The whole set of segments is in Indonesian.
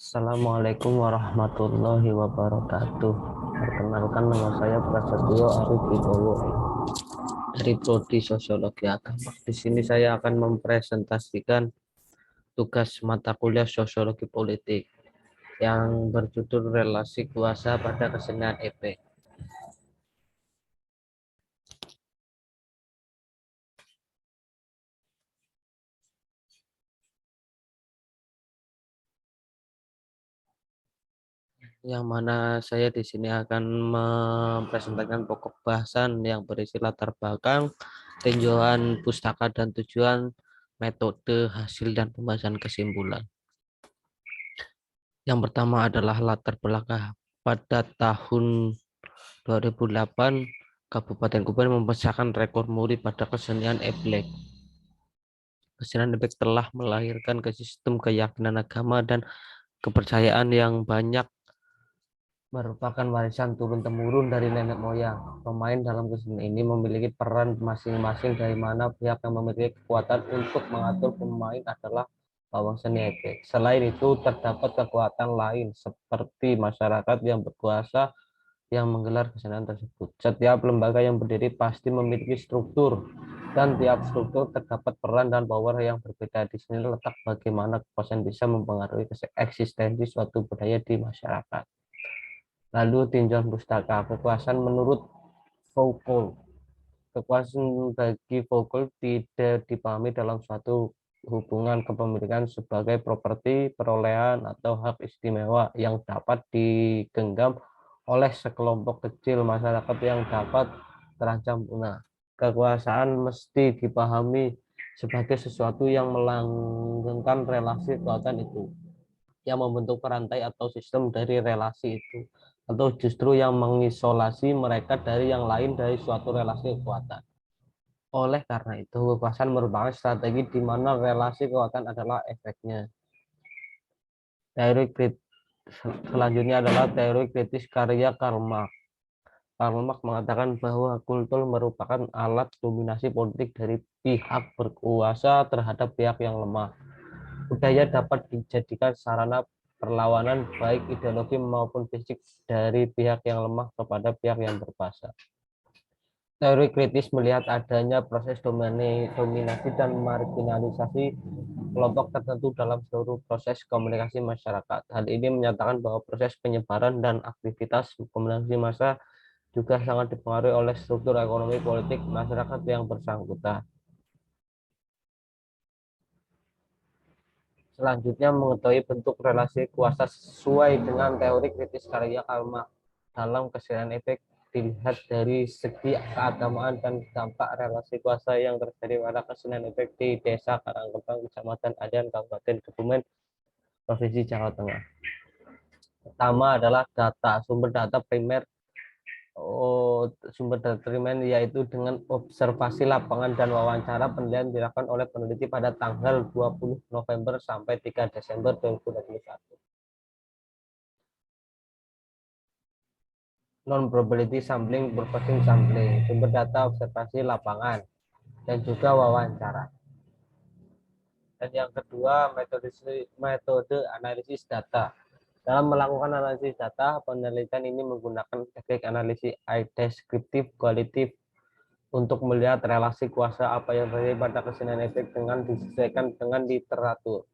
Assalamualaikum warahmatullahi wabarakatuh. Perkenalkan, nama saya Prasetyo Arif Wibowo dari Prodi Sosiologi Agama. Di sini saya akan mempresentasikan tugas mata kuliah Sosiologi Politik yang berjudul Relasi Kuasa pada Kesenian Efek. Yang mana saya di sini akan mempresentasikan pokok bahasan yang berisi latar belakang, tinjauan pustaka dan tujuan, metode, hasil, dan pembahasan kesimpulan. Yang pertama adalah latar belakang. Pada tahun 2008, Kabupaten Kuban memecahkan rekor muri pada kesenian Eblek. Kesenian Eblek telah melahirkan ke sistem keyakinan agama dan kepercayaan yang banyak merupakan warisan turun-temurun dari nenek moyang. Pemain dalam kesenian ini memiliki peran masing-masing, dari mana pihak yang memiliki kekuatan untuk mengatur pemain adalah bawang seni efek. Selain itu, terdapat kekuatan lain seperti masyarakat yang berkuasa yang menggelar kesenian tersebut. Setiap lembaga yang berdiri pasti memiliki struktur, dan tiap struktur terdapat peran dan power yang berbeda. Di sini letak bagaimana kekuasaan bisa mempengaruhi eksistensi suatu budaya di masyarakat. Lalu tinjauan pustaka. Kekuasaan menurut Foucault. Kekuasaan bagi Foucault tidak dipahami dalam suatu hubungan kepemilikan sebagai properti, perolehan, atau hak istimewa yang dapat digenggam oleh sekelompok kecil masyarakat yang dapat terancam punah. Kekuasaan mesti dipahami sebagai sesuatu yang melanggengkan relasi kekuatan itu, yang membentuk perantai atau sistem dari relasi itu, atau justru yang mengisolasi mereka dari yang lain dari suatu relasi kekuatan. Oleh karena itu, kekuasaan merupakan strategi di mana relasi kekuatan adalah efeknya. Teori selanjutnya adalah teori kritis karya Karl Marx. Karl Marx mengatakan bahwa kultur merupakan alat dominasi politik dari pihak berkuasa terhadap pihak yang lemah. Budaya dapat dijadikan sarana perlawanan baik ideologi maupun fisik dari pihak yang lemah kepada pihak yang berkuasa. Teori kritis melihat adanya proses dominasi dan marginalisasi kelompok tertentu dalam seluruh proses komunikasi masyarakat. Hal ini menyatakan bahwa proses penyebaran dan aktivitas komunikasi massa juga sangat dipengaruhi oleh struktur ekonomi politik masyarakat yang bersangkutan. Selanjutnya, mengetahui bentuk relasi kuasa sesuai dengan teori kritis karya Karl Marx dalam kesenian efek dilihat dari segi keagamaan dan dampak relasi kuasa yang terjadi pada kesenian efek di Desa Karangkembang, Kecamatan Adian, Kabupaten Kebumen, Provinsi Jawa Tengah. Pertama adalah data. Sumber data primer yaitu dengan observasi lapangan dan wawancara penelitian dilakukan oleh peneliti pada tanggal 20 November sampai 3 Desember 2021. Non-probability sampling, purposing sampling, sumber data observasi lapangan, dan juga wawancara. Dan yang kedua, metode analisis data. Dalam melakukan analisis data, penelitian ini menggunakan teknik analisis deskriptif kualitatif untuk melihat relasi kuasa apa yang terjadi pada kesenian efek dengan disesuaikan dengan literatur.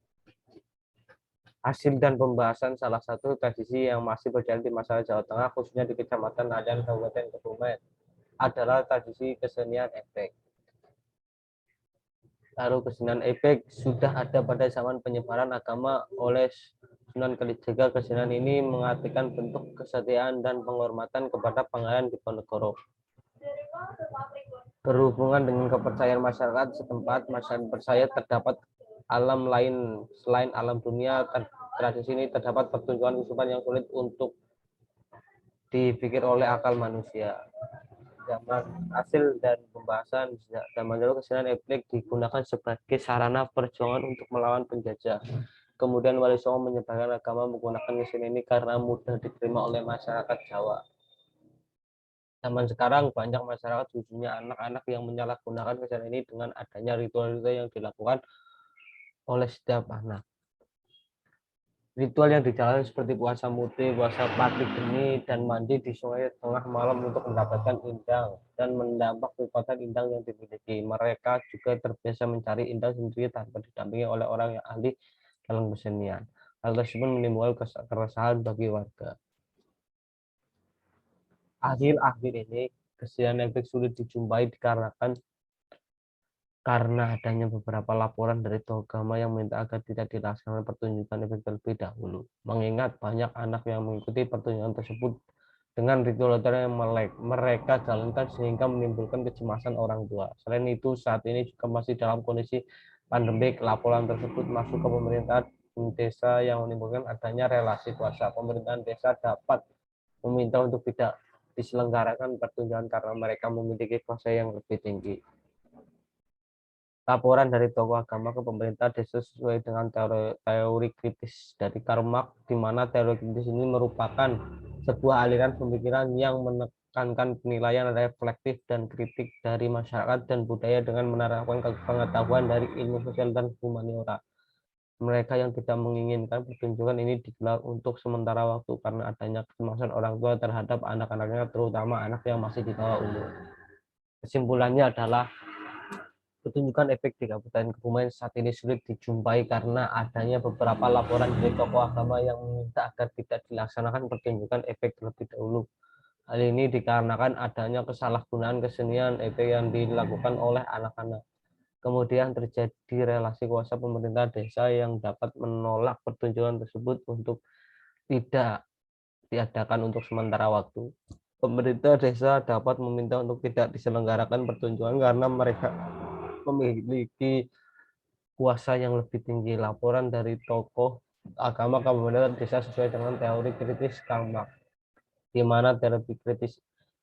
Hasil dan pembahasan salah satu tradisi yang masih berjalan di masyarakat Jawa Tengah, khususnya di Kecamatan Adian, Kabupaten Kebumen, adalah tradisi kesenian efek. Lalu kesenian efek sudah ada pada zaman penyebaran agama oleh Sunan Kalijaga. Kesenian ini mengartikan bentuk kesetiaan dan penghormatan kepada Pangeran Diponegoro. Berhubungan dengan kepercayaan masyarakat setempat, masyarakat percaya terdapat alam lain selain alam dunia. Tradisi ini terdapat pertunjukan kesusahan yang sulit untuk dipikir oleh akal manusia. Zaman hasil dan pembahasan zaman dulu kesenian efek digunakan sebagai sarana perjuangan untuk melawan penjajah. Kemudian Wali Songo menyebarkan agama menggunakan kesenian ini karena mudah diterima oleh masyarakat Jawa. Zaman sekarang banyak masyarakat, khususnya anak-anak, yang menyalahgunakan kesenian ini dengan adanya ritual-ritual yang dilakukan oleh setiap anak. Ritual yang dijalani seperti puasa mute, puasa patri geni, dan mandi di sungai tengah malam untuk mendapatkan indang dan mendampak kekuatan indang yang dimiliki. Mereka juga terbiasa mencari indang sendiri tanpa didampingi oleh orang yang ahli dalam kesenian. Hal tersebut menimbulkan keresahan bagi warga. Akhir-akhir ini, kesenian efek sulit dijumpai dikarenakan karena adanya beberapa laporan dari tokoh agama yang meminta agar tidak dilaksanakan pertunjukan efek terlebih dahulu. Mengingat banyak anak yang mengikuti pertunjukan tersebut dengan ritual-ritual yang mereka jalankan sehingga menimbulkan kecemasan orang tua. Selain itu, saat ini juga masih dalam kondisi pandemik, laporan tersebut masuk ke pemerintah desa yang menimbulkan adanya relasi kuasa. Pemerintahan desa dapat meminta untuk tidak diselenggarakan pertunjukan karena mereka memiliki kuasa yang lebih tinggi. Laporan dari tokoh agama ke pemerintah desa sesuai dengan teori kritis dari Karl Marx, di mana teori kritis ini merupakan sebuah aliran pemikiran yang menekankan penilaian reflektif dan kritik dari masyarakat dan budaya dengan menerapkan pengetahuan dari ilmu sosial dan humaniora. Mereka yang tidak menginginkan pertunjukan ini digelar untuk sementara waktu karena adanya kecemasan orang tua terhadap anak-anaknya, terutama anak yang masih di bawah umur. Kesimpulannya adalah pertunjukan efek di Kabupaten Kebumen saat ini sulit dijumpai karena adanya beberapa laporan dari tokoh agama yang meminta agar tidak dilaksanakan pertunjukan efek terlebih dahulu. Hal ini dikarenakan adanya kesalahgunaan kesenian efek yang dilakukan oleh anak-anak. Kemudian terjadi relasi kuasa pemerintah desa yang dapat menolak pertunjukan tersebut untuk tidak diadakan untuk sementara waktu. Pemerintah desa dapat meminta untuk tidak diselenggarakan pertunjukan karena mereka memiliki kuasa yang lebih tinggi. Laporan dari tokoh agama Kabupaten Desa sesuai dengan teori kritis Karl Marx, di mana teori kritis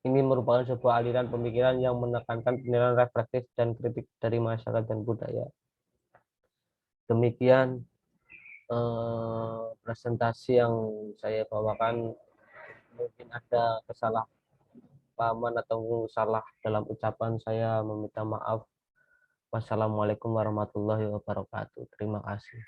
ini merupakan sebuah aliran pemikiran yang menekankan penilaian reflektif dan kritik dari masyarakat dan budaya. Demikian presentasi yang saya bawakan. Mungkin ada kesalahpahaman atau salah dalam ucapan, saya meminta maaf. Wassalamualaikum warahmatullahi wabarakatuh. Terima kasih.